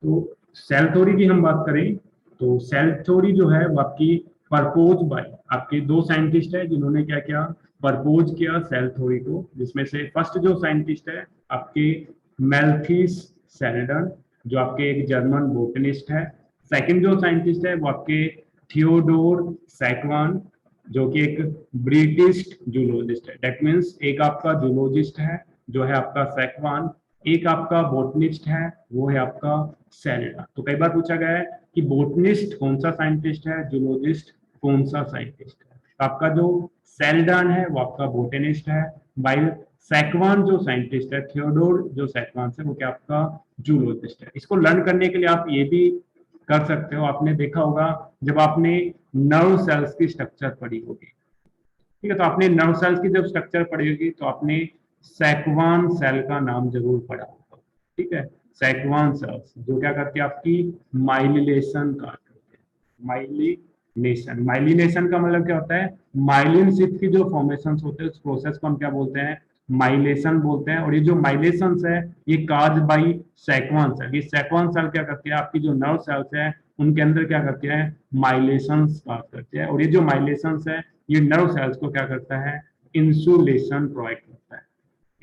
तो cell theory की हम बात करें तो सेल थ्योरी जो है वो आपकी परपोज बाय आपके दो साइंटिस्ट है जिन्होंने क्या किया, परपोज किया सेल थ्योरी को, जिसमें से फर्स्ट जो साइंटिस्ट है आपके मेल्थिस सेल्डन, जो आपके एक जर्मन बोटनिस्ट है। सेकंड जो साइंटिस्ट है वो आपके थियोडोर सैकवान, जो कि एक ब्रिटिश जूलॉजिस्ट है। दैट मीन्स एक आपका जूलॉजिस्ट है जो है आपका सैकवान, एक आपका बोटनिस्ट है वो है आपका सेल्डा। तो कई बार पूछा गया है कि बोटनिस्ट कौन सा साइंटिस्ट है, जूलॉजिस्ट कौन सा साइंटिस्ट है। तो आपका जो सेल्डान है वो आपका बोटनिस्ट है, वाइल सैकवान जो साइंटिस्ट है, थियोडोर जो सैकवान है वो क्या आपका जूलॉजिस्ट है। इसको लर्न करने के लिए आप ये भी कर सकते हो, आपने देखा होगा जब आपने नर्व सेल्स की स्ट्रक्चर पढ़ी होगी, ठीक है, तो आपने नर्व सेल्स की जब स्ट्रक्चर पढ़ी होगी तो आपने सैकवान सेल का नाम जरूर पढ़ा होगा, ठीक है। सैकवान सेल्स जो क्या करती है आपकी माइलिनेशन का करते हैं। माइलिनेशन का मतलब क्या होता है, माइलिन शीथ की जो फॉर्मेशन होते हैं उस प्रोसेस को हम क्या बोलते हैं, माइलेशन बोलते हैं। और ये जो माइलेशन है ये काज बाई सैकवान सेल, ये सैकवान सेल क्या करती है आपकी जो नर्व सेल्स है उनके अंदर क्या करती है, माइलेशन काज करती है। और ये जो माइलेशन है ये नर्व सेल्स को क्या करता है, इंसुलेशन प्रोवाइड करता है।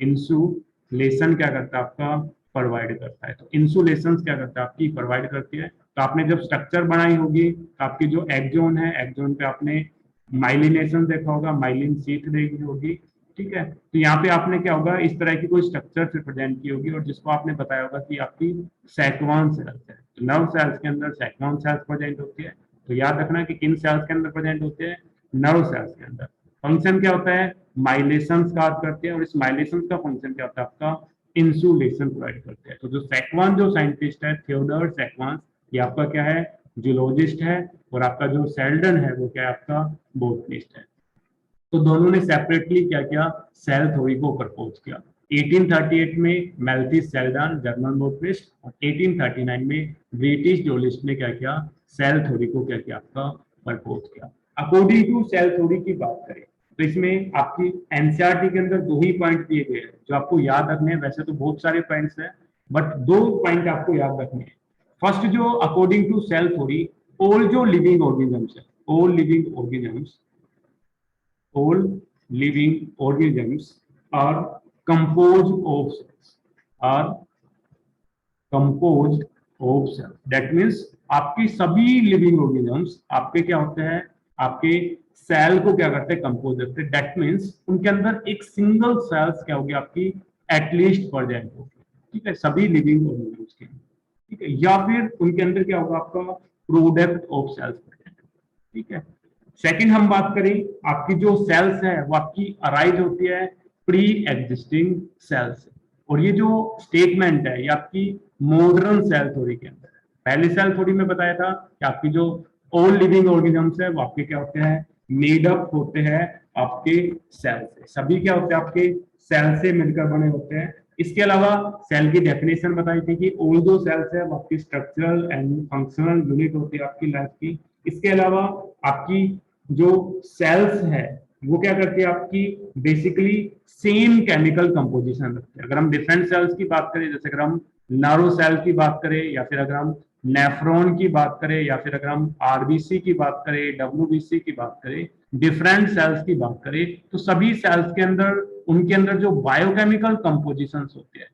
इंसुलेशन क्या करता है आपका, प्रोवाइड करता है। तो इंसुलेशन क्या करता है आपकी, प्रोवाइड करती है। तो आपने जब स्ट्रक्चर बनाई होगी तो आपकी जो एक्सोन है, एक्सोन पे आपने माइलिनेशन देखा होगा, माइलिन शीथ देखी होगी, ठीक है। तो यहाँ पे आपने क्या होगा, इस तरह की कोई स्ट्रक्चर रिप्रेजेंट की होगी और जिसको आपने बताया होगा कि आपकी सैकवान सेल्स है। तो नर्व सेल्स के अंदर सैकवान सेल्स प्रेजेंट होती है। तो याद रखना कि किन सेल्स के अंदर प्रेजेंट होते हैं, नर्व सेल्स के अंदर। फंक्शन क्या होता है, माइलेशन कार्य करते हैं और इस माइलेशन का फंक्शन क्या होता है आपका, इंसुलेशन प्रोवाइड करते हैं। तो जो सैकवान जो साइंटिस्ट है थियोडोर सैकवान, ये आपका क्या है, जूलॉजिस्ट है। और आपका जो सेल्डन है वो क्या है आपका बोटनिस्ट है। तो दोनों ने सेपरेटली क्या किया, सेल थ्योरी को प्रपोज किया। 1838 में मेल्थिस सेल्डान जर्मन बोटनिस्ट और 1839 में ब्रिटिश जूलॉजिस्ट ने क्या किया, सेल थ्योरी को क्या किया आपका प्रपोज किया। अकॉर्डिंग टू सेल थ्योरी की बात करें तो इसमें आपकी एनसीईआरटी के अंदर दो ही पॉइंट दिए गए हैं जो आपको याद रखने हैं। वैसे तो बहुत सारे पॉइंट्स हैं बट दो पॉइंट आपको याद रखने हैं। फर्स्ट जो according to cell theory, all जो लिविंग ऑर्गेनिजम्स है, all living organisms, all living organisms are composed of cells, are composed of cells. That means आपकी सभी लिविंग ऑर्गेनिजम्स आपके क्या होते हैं, आपके सेल को क्या करते हैं, कंपोज करते हैं। दैट मीन्स उनके अंदर एक सिंगल सेल्स क्या होगी आपकी एटलीस्ट प्रेजेंट होगी, ठीक है, सभी लिविंग ऑर्गेनिजम्स के, ठीक है। या फिर उनके अंदर क्या होगा आपका प्रोडक्ट ऑफ सेल्स प्रेजेंट, ठीक है। सेकंड हम बात करें, आपकी जो सेल्स है वो आपकी अराइज होती है प्री एग्जिस्टिंग सेल्स। और ये जो स्टेटमेंट है ये आपकी मॉडर्न सेल थ्योरी के अंदर है। पहले सेल थ्योरी में बताया था कि आपकी जो ऑल लिविंग ऑर्गेनिजम्स है वो आपके क्या होते हैं, मेड अप होते हैं आपके सेल से। सभी क्या होते हैं आपके सेल से मिलकर बने होते हैं। इसके अलावा सेल की डेफिनेशन बताई थी कि ऑल जो सेल्स है वो आपकी स्ट्रक्चरल एंड फंक्शनल यूनिट होती है आपकी लाइफ की। इसके अलावा आपकी जो सेल्स है वो क्या करती है आपकी बेसिकली सेम केमिकल कंपोजिशन रखते हैं। अगर हम डिफरेंट सेल्स की बात करें, जैसे अगर हम नारो सेल की बात करें या फिर अगर हम नेफ्रॉन की बात करें या फिर अगर हम आरबीसी की बात करें, डब्ल्यूबीसी की बात करें, डिफरेंट सेल्स की बात करें, तो सभी सेल्स के अंदर उनके अंदर जो बायोकेमिकल कंपोजिशन होते हैं,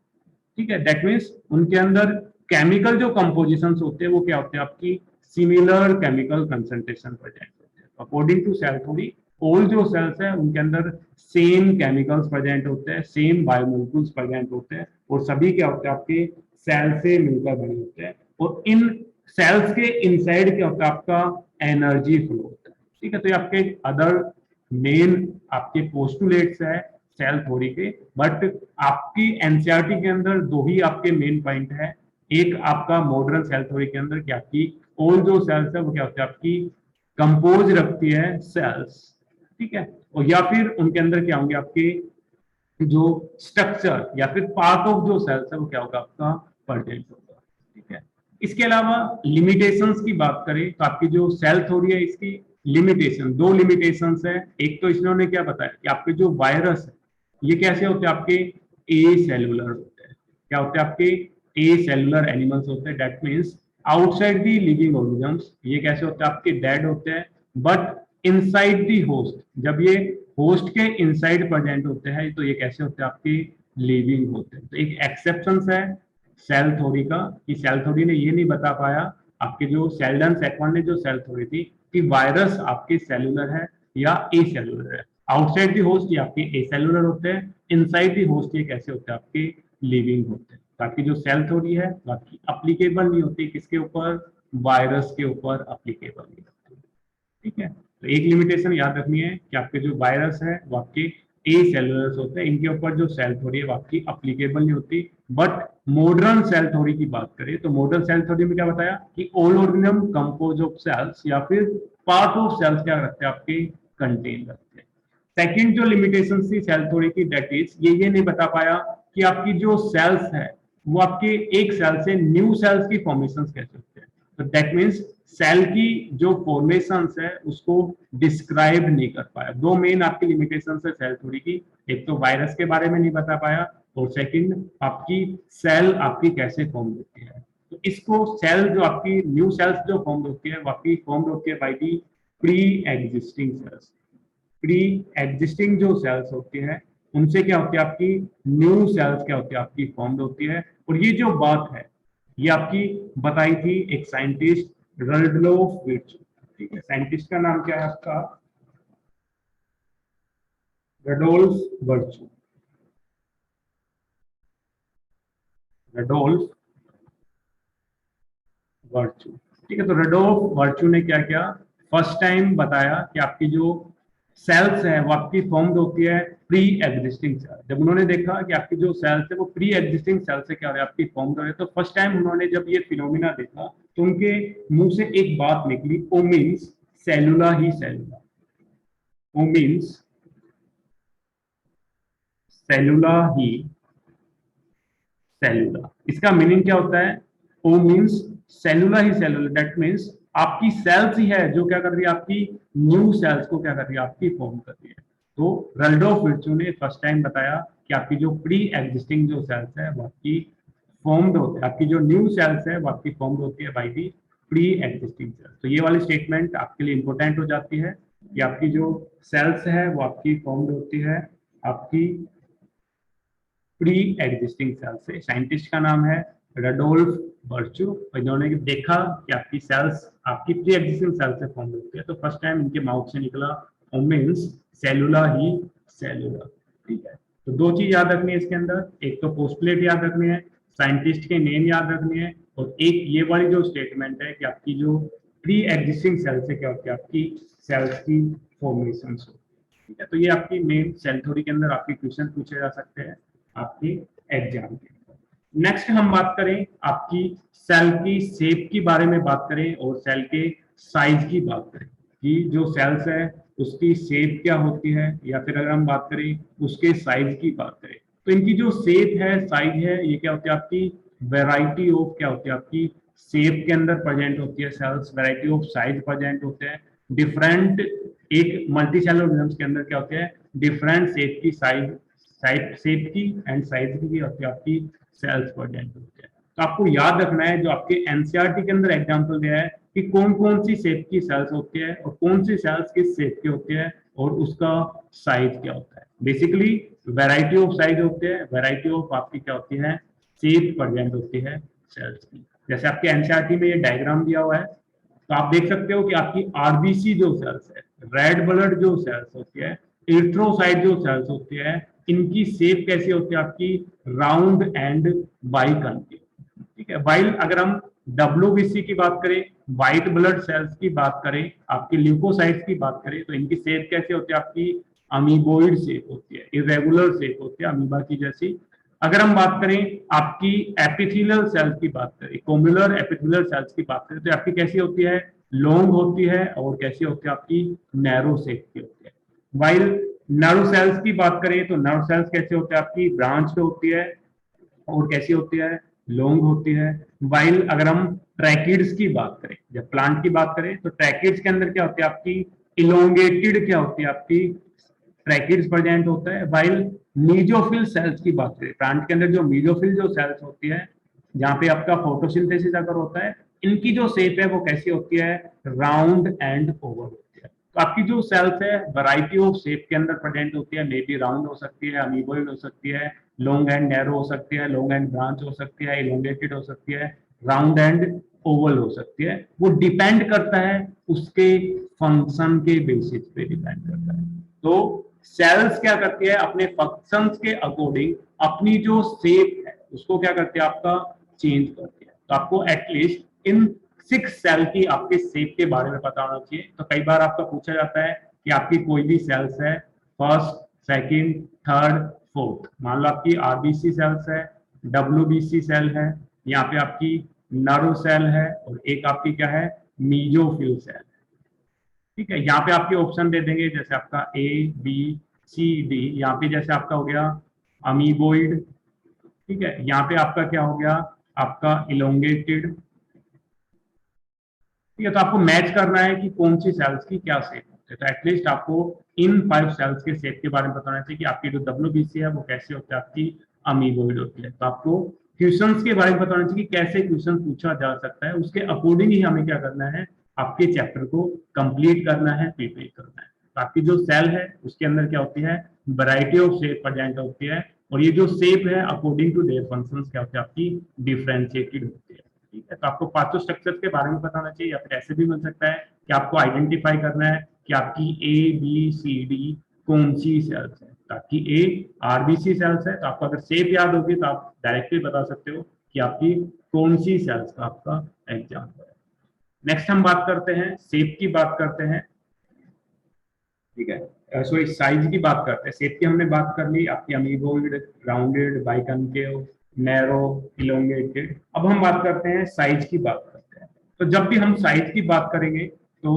ठीक है, दैट मीन्स उनके अंदर केमिकल जो कंपोजिशन होते हैं वो क्या होते हैं आपकी सिमिलर केमिकल कंसंट्रेशन प्रेजेंट होते हैं। According to cell theory all जो सेल्स है उनके अंदर सेम केमिकल्स प्रेजेंट होते हैं, सेम बायोमोलिक्यूल्स प्रेजेंट होते हैं और सभी क्या होते हैं आपके सेल से मिलकर बने होते हैं। और इन सेल्स के इनसाइड क्या होता है आपका एनर्जी फ्लो होता है, ठीक है। तो ये आपके अदर मेन आपके पोस्टुलेट्स है सेल थ्योरी के, बट आपकी एनसीईआरटी के अंदर दो ही आपके मेन पॉइंट है। एक आपका मॉडर्न सेल थ्योरी के अंदर क्या आपकी ऑल जो सेल्स है वो क्या होती है आपकी कंपोज रखती है सेल्स, ठीक है। और या फिर उनके अंदर क्या होंगे आपके जो स्ट्रक्चर या फिर पार्ट ऑफ जो सेल्स है वो क्या होगा आपका प्रेजेंट होगा, ठीक है। इसके अलावा लिमिटेशंस की बात करें तो आपकी जो सेल थ्योरी है इसकी लिमिटेशन, दो लिमिटेशंस है। एक तो इन्होंने क्या बताया कि आपके जो वायरस है ये कैसे होते हैं आपके ए सेलुलर होते हैं, क्या होते हैं आपके ए सेलुलर एनिमल्स होते हैं, that means outside the living organisms. ये कैसे होते हैं? आपके डेड होते हैं, बट इनसाइड दी होस्ट, जब ये होस्ट के इनसाइड प्रेजेंट होते हैं तो ये कैसे होते हैं? आपके लिविंग होते हैं। तो एक एक्सेप्शन है सेल थ्योरी का, कि सेल थ्योरी ने ये नहीं बता पाया, आपके जो शेल्डन सेकवन ने जो सेल थ्योरी थी कि वायरस आपके सेलुलर है या ए सेलुलर है। आउटसाइड दी होस्ट ये आपके ए सेलुलर होते हैं, इनसाइड दी होस्ट ये कैसे होते हैं? आपके लिविंग होते हैं। ताकि जो सेल थ्योरी है बाकी अप्लीकेबल नहीं होती किसके ऊपर? वायरस के ऊपर अप्लीकेबल नहीं होती। ठीक है, तो एक लिमिटेशन याद रखनी है कि आपके जो वायरस है वो आपके ए सेलुलर्स होते हैं, इनके ऊपर जो सेल थ्योरी है वो आपकी अप्लीकेबल नहीं होती। बट मॉडर्न सेल थ्योरी की बात करें तो मॉडर्न सेल थ्योरी में क्या बताया कि all organism composed of cells या फिर पार्ट ऑफ सेल्स क्या रखते हैं? आपके कंटेन रखते हैं। सेकंड जो लिमिटेशन थी सेल थ्योरी की, दैट इज ये नहीं बता पाया कि आपकी जो सेल्स है वो आपके एक सेल से न्यू सेल्स की फॉर्मेशन कैसे होते हैं। तो दैट मीन्स सेल की जो फॉर्मेशंस है उसको डिस्क्राइब नहीं कर पाया। दो मेन आपकी लिमिटेशन है सेल थ्योरी की, एक तो वायरस के बारे में नहीं बता पाया और सेकंड आपकी सेल आपकी कैसे फॉर्म होती है। तो इसको सेल जो आपकी न्यू सेल्स जो फॉर्म होती है वो आपकी फॉर्म होती है by the pre existing cells. Pre existing जो सेल्स होती है उनसे क्या होती है? आपकी न्यू सेल्स क्या होती है? आपकी फॉर्म होती है। और ये जो बात है ये आपकी बताई थी एक साइंटिस्ट रल्डोल्फ विर्चू। ठीक है, साइंटिस्ट का नाम क्या है आपका? Rudolf virtue. Rudolf virtue. ठीक है, तो रडोल्फ वर्चू ने क्या किया? फर्स्ट टाइम बताया कि आपकी जो सेल्स है वो आपकी फॉर्म्ड होती है प्री एग्जिस्टिंग सेल। जब उन्होंने देखा कि आपकी जो सेल्स है वो प्री एग्जिस्टिंग सेल से क्या हो रही है? आपकी फॉर्म्ड हो रही है। तो फर्स्ट टाइम उन्होंने जब ये फिनोमिना देखा तो उनके मुंह से एक बात निकली, ओ मीन्स सेलुला ही सेलुला। ओ मीन्स सेलुला ही सेलुला। इसका मीनिंग क्या होता है? ओ मीन्स सेलुला ही सेलुला, दैट मीन्स आपकी सेल्स ही है जो क्या कर रही है? आपकी न्यू सेल्स को क्या कर रही है? आपकी फॉर्म कर रही है। तो रल्डोल्फ विर्चू ने फर्स्ट टाइम बताया कि आपकी जो प्री एग्जिस्टिंग जो सेल्स है वो आपकी फॉर्म्ड होते हैं, आपकी जो न्यू सेल्स है वो आपकी फॉर्म्ड होती है by the pre existing cells. तो ये वाली स्टेटमेंट आपके लिए इंपॉर्टेंट हो जाती है कि आपकी जो सेल्स है वो आपकी फॉर्म्ड होती है आपकी प्री एग्जिस्टिंग सेल से। साइंटिस्ट का नाम है रडोल्फ वर्चू। इन्होंने देखा कि आपकी सेल्स आपकी प्री एग्जिस्टिंग सेल से फॉर्म होती है, तो फर्स्ट टाइम इनके माउथ से निकला मीन्स सेलुला ही सेलुला। ठीक है, तो दो चीज याद रखनी है इसके अंदर, एक तो पोस्टुलेट याद रखनी है, साइंटिस्ट के नेम याद रखनी है, और एक ये वाली जो स्टेटमेंट है कि आपकी जो प्री एग्जिस्टिंग सेल से क्या होती है? आपकी सेल्स की फॉर्मेशन। ठीक है, तो ये आपकी मेन सेल थ्योरी के अंदर आपके क्वेश्चन पूछे जा सकते हैं आपके एग्जाम के। नेक्स्ट हम बात करें आपकी सेल की शेप की बारे में बात करें और सेल के साइज की बात करें कि जो सेल्स है उसकी शेप क्या होती है, या फिर अगर हम बात करें उसके साइज की बात करें तो इनकी जो शेप है साइज है ये क्या होती है? आपकी वेराइटी ऑफ क्या होती है? आपकी शेप के अंदर प्रेजेंट होती है cells, variety of size present होते हैं। डिफरेंट एक मल्टी सेलुलर ऑर्गेनिज्म के अंदर क्या होते हैं? डिफरेंट शेप की साइज शेप की एंड साइज की होती है आपकी सेल्स प्रेजेंट होते हैं। तो आपको याद रखना है जो आपके एनसीईआरटी के अंदर एग्जांपल दिया है कि कौन कौन सी शेप की सेल्स होती है और कौन सी सेल्स किस शेप की होती है और उसका साइज क्या होता है। बेसिकली वैरायटी ऑफ साइज होते हैं, वैरायटी ऑफ आपकी क्या होती है? शेप प्रेजेंट होती है सेल्स की। जैसे आपके एनसीईआरटी में ये डायग्राम दिया हुआ है तो आप देख सकते हो कि आपकी आरबीसी जो सेल्स है, रेड ब्लड जो सेल्स होती है, एरिथ्रोसाइट जो सेल्स होती है, इनकी शेप कैसी होती है? आपकी राउंड एंड बाइकॉन्केव। ठीक है, वाइल अगर हम डब्ल्यूबीसी की बात करें, व्हाइट ब्लड सेल्स की बात करें, आपकी ल्यूकोसाइट्स की बात करें तो इनकी शेप कैसी होती है? आपकी अमीबोइड शेप होती है, इरेगुलर शेप होती है अमीबा की जैसी। अगर हम बात करें आपकी एपिथेलियल सेल्स की बात करें, कोमुलर एपिथेलियल सेल्स की बात करें तो आपकी कैसी होती है? लॉन्ग होती है और कैसी होती है? आपकी नैरो शेप की होती है। वाइल नर्व सेल्स की बात करें तो नर्व सेल्स कैसे होते हैं? आपकी ब्रांच पे होती है और कैसी होती है? लॉन्ग होती है। वाइल अगर हम ट्रैकिड्स की बात करें, जब प्लांट की बात करें तो ट्रैकिड्स के अंदर क्या होती है? आपकी इलोंगेटेड क्या होती है? आपकी ट्रैकिड्स प्रेजेंट होता है। वाइल मीजोफिल सेल्स की बात करें, प्लांट के अंदर जो मीजोफिल जो सेल्स होती है जहाँ पे आपका फोटोसिंथेसिस अगर होता है, इनकी जो शेप है वो कैसी होती है, राउंड एंड ओवल होती है। तो आपकी जो सेल्स है वैरायटी ऑफ शेप के अंदर प्रेजेंट होती है, मे बी राउंड हो सकती है, अमीबोइड हो सकती है, लॉन्ग एंड नैरो हो सकती है, लॉन्ग एंड ब्रांच हो सकती है, इलोंगेटेड हो सकती है, राउंड एंड ओवल हो सकती है। वो डिपेंड करता है उसके फंक्शन के बेसिस पे डिपेंड करता है। तो सेल्स क्या करती है, अपने फंक्शंस के अकॉर्डिंग अपनी जो शेप है उसको क्या करती है, आपका चेंज करती है। तो आपको एटलीस्ट इन 6 सेल की आपके शेप के बारे में पता होना चाहिए। तो कई बार आपका पूछा जाता है कि आपकी कोई भी सेल्स है, फर्स्ट, सेकंड, थर्ड, फोर्थ। मान लो आपकी आरबीसी सेल्स है, डब्ल्यूबीसी सेल है, यहाँ पे आपकी नर्व सेल है, और एक आपकी क्या है, मीजोफिल सेल। ठीक है, यहाँ पे आपके ऑप्शन दे देंगे जैसे आपका ए, बी, सी, डी। यहाँ पे जैसे आपका हो गया अमीबोइड, ठीक है, यहाँ पे आपका क्या हो गया, आपका इलोंगेटेड। ठीक है, तो आपको मैच करना है कि कौन सी सेल्स की क्या शेप होती है। तो एटलीस्ट आपको इन 5 सेल्स के शेप के बारे में बताना चाहिए कि आपकी जो डब्ल्यूबीसी है वो कैसे होती है, आपकी अमीबोइड होती है। तो आपको क्वेश्चंस के बारे में बताना चाहिए कि कैसे क्वेश्चन पूछा जा सकता है, उसके अकॉर्डिंग ही हमें क्या करना है, आपके चैप्टर को कंप्लीट करना है, प्रिपेयर करना है। तो आपकी जो सेल है उसके अंदर क्या होती है, वैरायटी ऑफ शेप प्रेजेंट होती है, और ये जो शेप है अकॉर्डिंग टू देयर फंक्शंस क्या होती है, आपकी डिफरेंशिएटेड होती है। ठीक है, तो आपको पांचों स्ट्रक्चर्स के बारे में बताना चाहिए, या फिर ऐसे भी मिल सकता है कि आपको आइडेंटिफाई करना है कि आपकी ए, बी, सी, डी कौन सी सेल्स है। तो आपकी ए आरबीसी सेल्स है, तो आपको अगर शेप याद होगी तो आप डायरेक्टली बता सकते हो कि आपकी कौन सी सेल्स का आपका एग्जाम्पल है। नेक्स्ट हम बात करते हैं, शेप की बात करते हैं। ठीक है, सॉरी साइज की बात करते हैं। शेप की हमने बात कर ली, आपकी amoeboid, rounded, biconcave, narrow, elongated. अब हम बात करते हैं साइज की बात करते हैं। तो जब भी हम साइज की बात करेंगे तो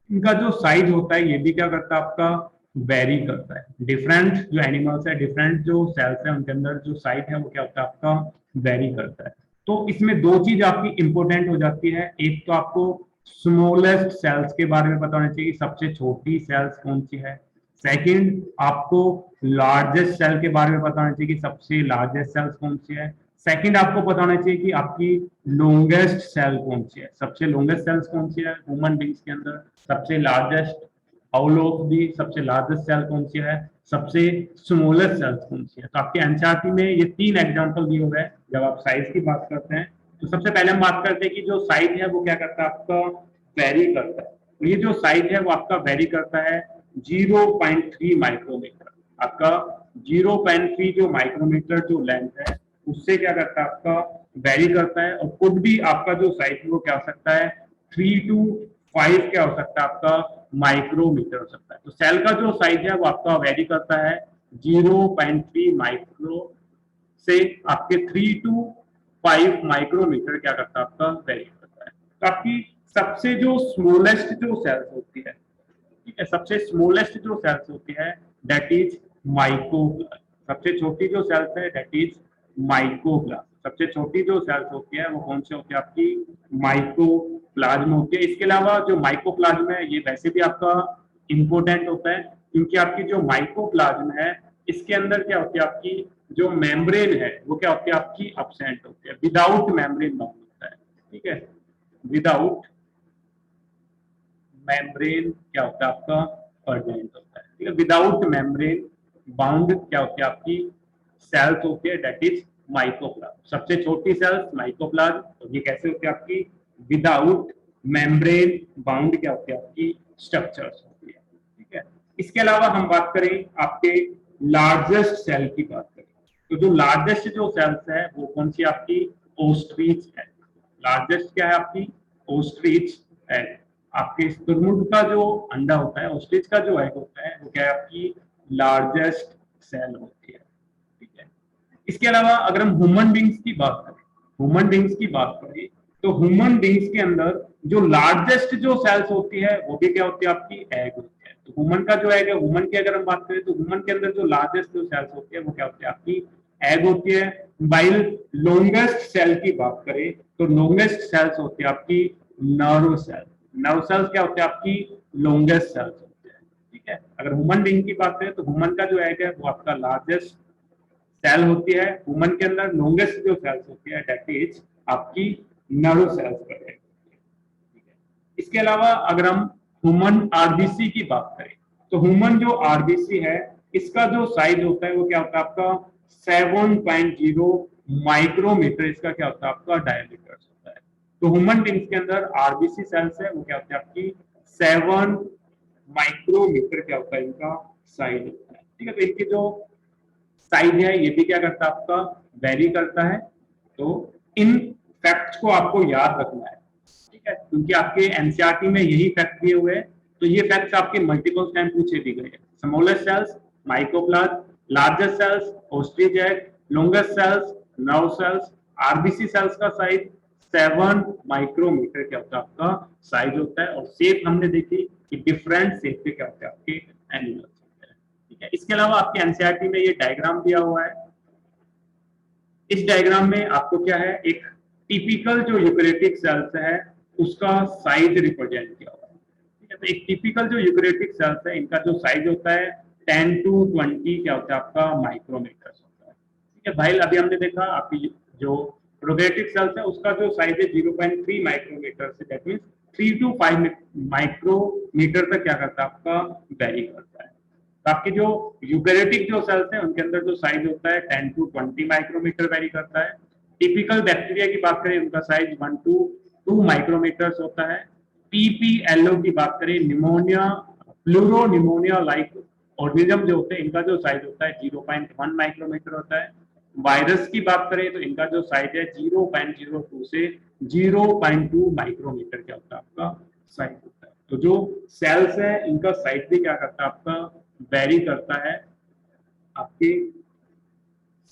इनका जो साइज होता है ये भी क्या करता है, आपका वेरी करता है। डिफरेंट जो एनिमल्स है, डिफरेंट जो सेल्स है, उनके अंदर जो साइज है वो क्या होता है, आपका वेरी करता है। तो इसमें दो चीज आपकी इंपॉर्टेंट हो जाती है। एक तो आपको स्मॉलेस्ट सेल्स के बारे में पता होना चाहिए, सबसे छोटी सेल्स कौन सी है। सेकंड, आपको लार्जेस्ट सेल के बारे में पता होना चाहिए कि सबसे लार्जेस्ट सेल्स कौन सी है। सेकंड, आपको पता होना चाहिए कि आपकी लॉन्गेस्ट सेल कौन सी है, सबसे लॉन्गेस्ट सेल्स कौन सी है ह्यूमन बींग्स के अंदर, सबसे लार्जेस्ट आउल ऑफ दी सबसे लार्जेस्ट सेल कौन सी है, सबसे स्मॉलेस्ट सेल्स कौन सी है। तो आपके एनसीईआरटी में ये 3 एग्जांपल दिए हुए हैं जब आप साइज की बात करते हैं। तो सबसे पहले हम बात करते हैं कि जो साइज है वो क्या करता है, आपका वेरी करता है। तो ये जो साइज है वो आपका वेरी करता है 0.3 माइक्रोमीटर। आपका 0.3 जो माइक्रोमीटर जो लेंथ है उससे क्या करता है, आपका वेरी करता है। और खुद भी आपका जो साइज है वो क्या हो सकता है, 3 to 5 क्या हो सकता है, आपका माइक्रोमीटर हो सकता है। तो सेल का जो साइज है वो आपका वेरी करता है 0.3 माइक्रो से आपके 3 to 5 माइक्रोमीटर क्या करता है, आपका वेरी करता है। तो आपकी सबसे जो स्मॉलेस्ट जो सेल्स होती है, ठीक है, सबसे स्मॉलेस्ट जो सेल्स होती है दैट इज माइकोप्लाज्म। सबसे छोटी जो सेल्स है दैट इज माइकोप्लाज्म। सबसे छोटी जो सेल्स होती है वो कौन सी होती है, आपकी माइकोप्लाज्म होती है। इसके अलावा जो माइकोप्लाज्म है ये वैसे भी आपका इंपॉर्टेंट होता है, क्योंकि आपकी जो माइकोप्लाज्म है इसके अंदर क्या होती है, आपकी जो मेम्ब्रेन है वो क्या होती है, आपकी अब्सेंट होती है, विदाउट मेम्ब्रेन बाउंड होता है। ठीक है, विदाउट मेम्ब्रेन क्या होता है, आपका प्रेजेंट होता है। ठीक है, विदाउट मेम्ब्रेन बाउंड क्या होती है, आपकी सेल्स होती है दैट इज माइकोप्लाज्म। सबसे छोटी सेल्स माइकोप्लाज्म, तो ये कैसे होती है, आपकी विदाउट मेम्ब्रेन बाउंड क्या होती है, आपकी स्ट्रक्चर्स होती है। ठीक है, इसके अलावा हम बात करें आपके लार्जेस्ट सेल की बात करें, तो जो लार्जेस्ट जो सेल्स है वो कौन सी आपकी ओस्ट्रिच है। लार्जेस्ट क्या है, आपकी ओस्ट्रिच है। आपके स्तुर्मुंड का जो अंडा होता है, ऑस्ट्रिच का जो एग होता है वो क्या है, आपकी लार्जेस्ट सेल होती है। ठीक है, इसके अलावा अगर हम ह्यूमन बींग्स की बात करें, ह्यूमन बींग्स की बात करें तो ह्यूमन बींग्स के अंदर जो लार्जेस्ट जो सेल्स होती है वो भी क्या होती है, आपकी एग होती है। तो ह्यूमन का जो एग है, ह्यूमन की अगर हम बात करें तो ह्यूमन के अंदर जो लार्जेस्ट जो सेल्स होती है वो क्या होती है, आपकी एग होती है। वाइल लॉन्गेस्ट सेल की बात करें तो लॉन्गेस्ट सेल्स होती है आपकी नर्व सेल। नर्व सेल्स क्या होते हैं, आपकी लॉन्गेस्ट सेल्स होते हैं। ठीक है, अगर ह्यूमन बीइंग की बात करें तो ह्यूमन का जो एग है वो आपका लार्जेस्ट सेल होती है ह्यूमन के अंदर, लॉन्गेस्ट जो सेल्स होती है दैट इज आपकी नर्व सेल्स पर है। इसके अलावा अगर हम ह्यूमन आरबीसी की बात करें तो ह्यूमन जो आरबीसी है इसका जो साइज होता है वो क्या होता है आपका 7.0 माइक्रोमीटर, इसका क्या होता है आपका डायमीटर होता है। तो ह्यूमन बींग्स के अंदर आरबीसी सेल्स है वो क्या होता है आपकी 7 माइक्रोमीटर क्या होता है इनका साइज होता है। ठीक है, तो इनकी जो साइज है ये भी क्या करता है आपका वेरी करता है। तो इन फैक्ट्स को आपको याद रखना है, ठीक है, क्योंकि आपके एनसीईआरटी में यही फैक्ट दिए हुए हैं। तो ये फैक्ट्स आपके मल्टीपल टाइम पूछे भी गए हैं। Smallest cells mycoplasma, largest cells ostrich egg, longest cells nerve cells, RBC cells का साइज 7 माइक्रोमीटर क्या होता है आपका साइज होता है। और शेप हमने देखी कि डिफरेंट शेप के क्या होते हैं आपके एनिमल्स होते हैं। ठीक है, इसके अलावा आपके एनसीईआरटी में ये डायग्राम दिया हुआ है। इस डायग्राम में आपको क्या है, एक टिपिकल जो यूकेरियोटिक सेल्स है उसका साइज रिप्रेजेंट किया हुआ है। ठीक है, तो एक टिपिकल जो यूकेरियोटिक सेल्स है इनका जो साइज होता है 10 to 20 क्या होता है आपका माइक्रोमीटर होता है। ठीक है भाई, अभी हमने देखा आपकी जो प्रोकैरियोटिक सेल्स है उसका जो साइज है 0.3 micrometer say that means 3 to 5 micrometer तक क्या करता है आपका वेरी करता है। तो आपके जो यूकेरियोटिक जो सेल्स हैं उनके अंदर जो साइज होता है 10 to 20 माइक्रोमीटर वेरी करता है। टिपिकल बैक्टीरिया की बात करें उनका साइज 1 to 2 माइक्रोमीटर होता है। पीपीएलओ की बात करें pneumonia pleuro pneumonia like organism जो होते हैं इनका जो साइज होता है 0.1 माइक्रोमीटर होता है। वायरस की बात करें तो इनका जो साइज है 0.02 से 0.2 माइक्रोमीटर क्या होता है आपका साइज होता है। तो जो सेल्स है इनका साइज भी क्या करता है आपका वेरी करता है आपके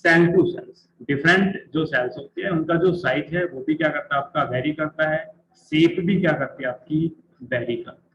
सेल टू सेल्स। डिफरेंट जो सेल्स होती है उनका जो साइज है वो भी क्या करता है आपका वेरी करता है, शेप भी क्या करती है आपकी वेरी करती है।